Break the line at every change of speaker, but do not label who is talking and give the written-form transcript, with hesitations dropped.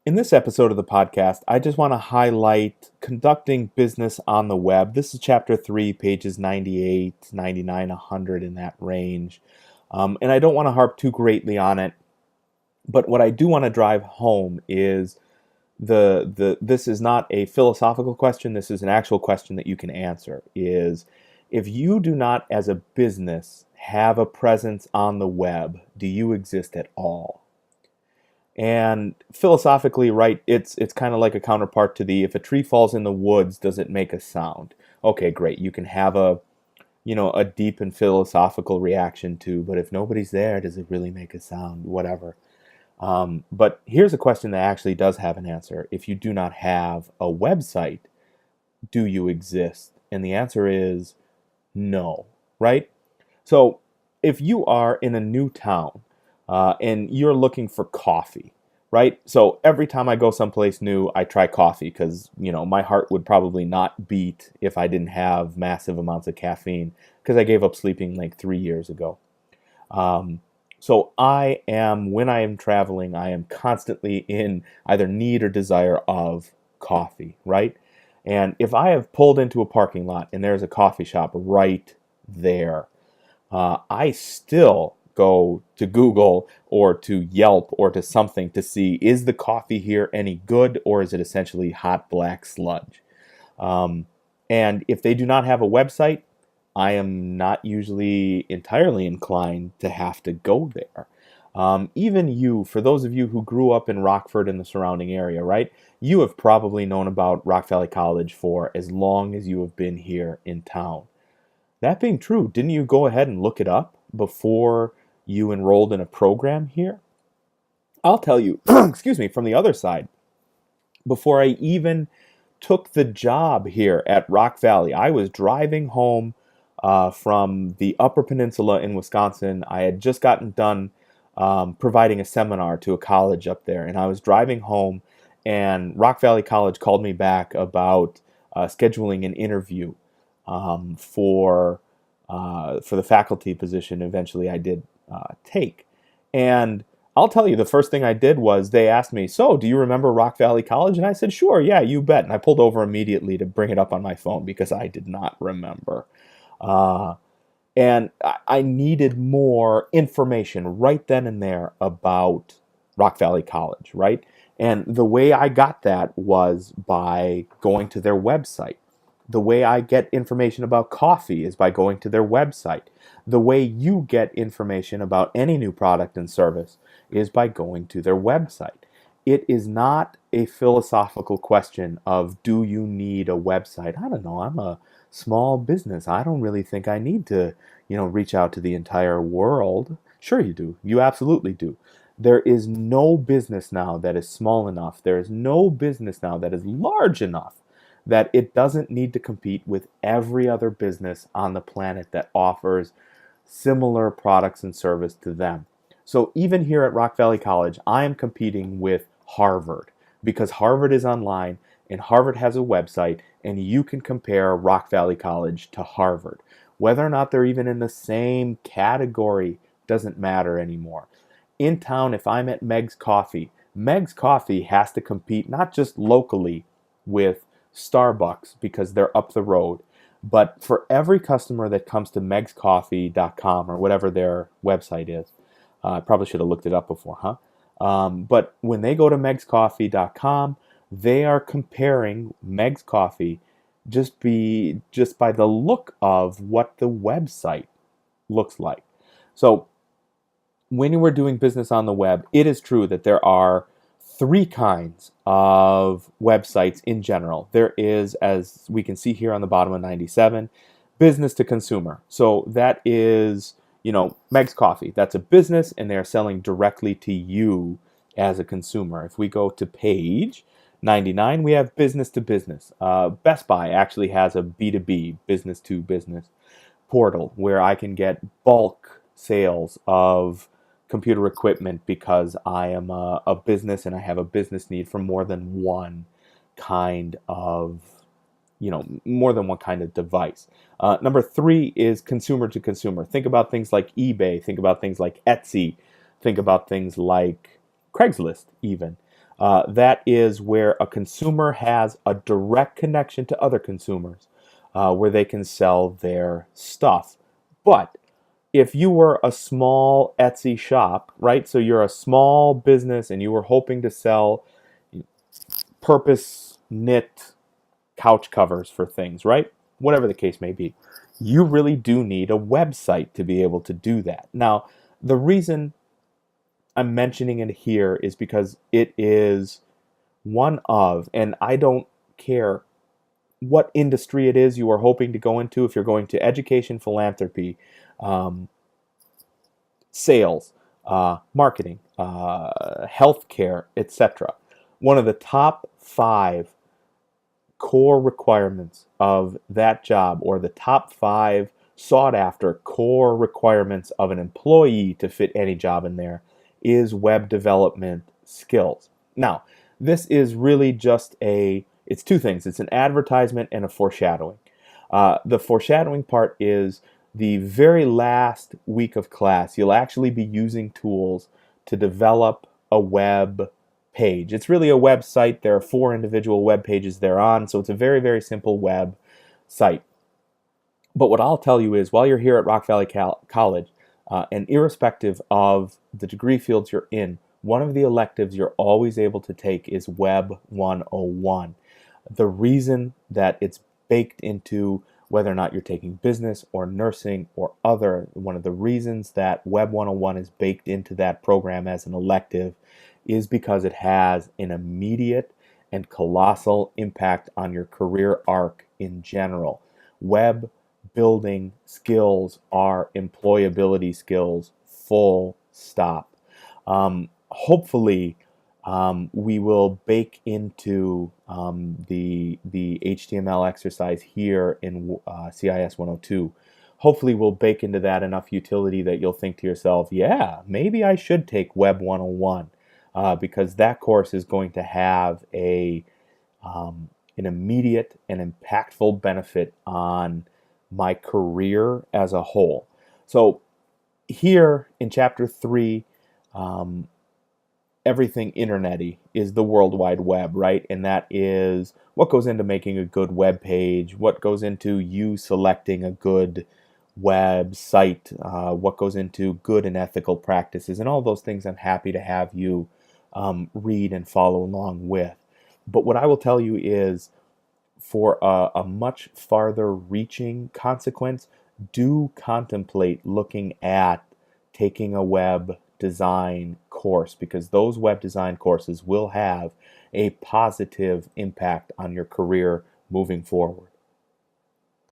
In this episode of the podcast, I just want to highlight conducting business on the web. This is chapter 3, pages 98, 99, 100 in that range. And I don't want to harp too greatly on it, but what I do want to drive home is this is not a philosophical question, this is an actual question that you can answer, is if you do not as a business have a presence on the web, do you exist at all? And philosophically, right, it's kind of like a counterpart to the if a tree falls in the woods, does it make a sound? Okay, great. You can have a deep and philosophical reaction to, but if nobody's there, does it really make a sound? Whatever. But here's a question that actually does have an answer. If you do not have a website, do you exist? And the answer is no, right? So if you are in a new town, and you're looking for coffee, right? So every time I go someplace new, I try coffee because, my heart would probably not beat if I didn't have massive amounts of caffeine because I gave up sleeping like 3 years ago. So when I am traveling, I am constantly in either need or desire of coffee, right? And if I have pulled into a parking lot and there's a coffee shop right there, I still go to Google or to Yelp or to something to see, is the coffee here any good or is it essentially hot black sludge? And if they do not have a website, I am not usually entirely inclined to have to go there. Even you, for those of you who grew up in Rockford and the surrounding area, right? You have probably known about Rock Valley College for as long as you have been here in town. That being true, didn't you go ahead and look it up before you enrolled in a program here? I'll tell you, excuse me, from the other side, before I even took the job here at Rock Valley, I was driving home from the Upper Peninsula in Wisconsin. I had just gotten done providing a seminar to a college up there, and I was driving home, and Rock Valley College called me back about scheduling an interview for the faculty position. Eventually, I did take. And I'll tell you, the first thing I did was they asked me, so do you remember Rock Valley College? And I said, sure, yeah, you bet. And I pulled over immediately to bring it up on my phone because I did not remember. And I needed more information right then and there about Rock Valley College, right? And the way I got that was by going to their website. The way I get information about coffee is by going to their website. The way you get information about any new product and service is by going to their website. It is not a philosophical question of, do you need a website? I don't know. I'm a small business. I don't really think I need to, reach out to the entire world. Sure you do. You absolutely do. There is no business now that is small enough. There is no business now that is large enough that it doesn't need to compete with every other business on the planet that offers similar products and service to them. So even here at Rock Valley College, I am competing with Harvard because Harvard is online and Harvard has a website, and you can compare Rock Valley College to Harvard. Whether or not they're even in the same category doesn't matter anymore. In town, if I'm at Meg's Coffee has to compete not just locally with Starbucks because they're up the road, but for every customer that comes to megscoffee.com or whatever their website is, I probably should have looked it up before, huh? But when they go to megscoffee.com, they are comparing Meg's Coffee just by the look of what the website looks like. So when you are doing business on the web, it is true that there are 3 kinds of websites in general. There is, as we can see here on the bottom of 97, business to consumer. So that is, Meg's Coffee. That's a business, and they're selling directly to you as a consumer. If we go to page 99, we have business to business. Best Buy actually has a B2B, business to business portal where I can get bulk sales of computer equipment because I am a business and I have a business need for more than one kind of device. Number 3 is consumer to consumer. Think about things like eBay. Think about things like Etsy. Think about things like Craigslist even. That is where a consumer has a direct connection to other consumers, where they can sell their stuff. But if you were a small Etsy shop, right? So you're a small business and you were hoping to sell purpose knit couch covers for things, right? Whatever the case may be. You really do need a website to be able to do that. Now, the reason I'm mentioning it here is because it is one of, and I don't care what industry it is you are hoping to go into, if you're going to education, philanthropy, um, sales, marketing, healthcare, etc. One of the top 5 core requirements of that job, or the top 5 sought after core requirements of an employee to fit any job in there, is web development skills. Now, this is really just it's two things. It's an advertisement and a foreshadowing. The foreshadowing part is the very last week of class, you'll actually be using tools to develop a web page. It's really a website. There are 4 individual web pages they're on, so it's a very, very simple web site. But what I'll tell you is, while you're here at Rock Valley College, and irrespective of the degree fields you're in, one of the electives you're always able to take is Web 101. The reason that it's baked into whether or not you're taking business or nursing or other, one of the reasons that Web 101 is baked into that program as an elective is because it has an immediate and colossal impact on your career arc in general. Web building skills are employability skills, full stop. Hopefully, we will bake into the HTML exercise here in CIS 102. Hopefully, we'll bake into that enough utility that you'll think to yourself, yeah, maybe I should take Web 101, because that course is going to have an immediate and impactful benefit on my career as a whole. So here in Chapter 3, everything internet-y is the World Wide Web, right? And that is what goes into making a good web page, what goes into you selecting a good website, what goes into good and ethical practices, and all those things I'm happy to have you read and follow along with. But what I will tell you is, for a much farther reaching consequence, do contemplate looking at taking a web design course, because those web design courses will have a positive impact on your career moving forward.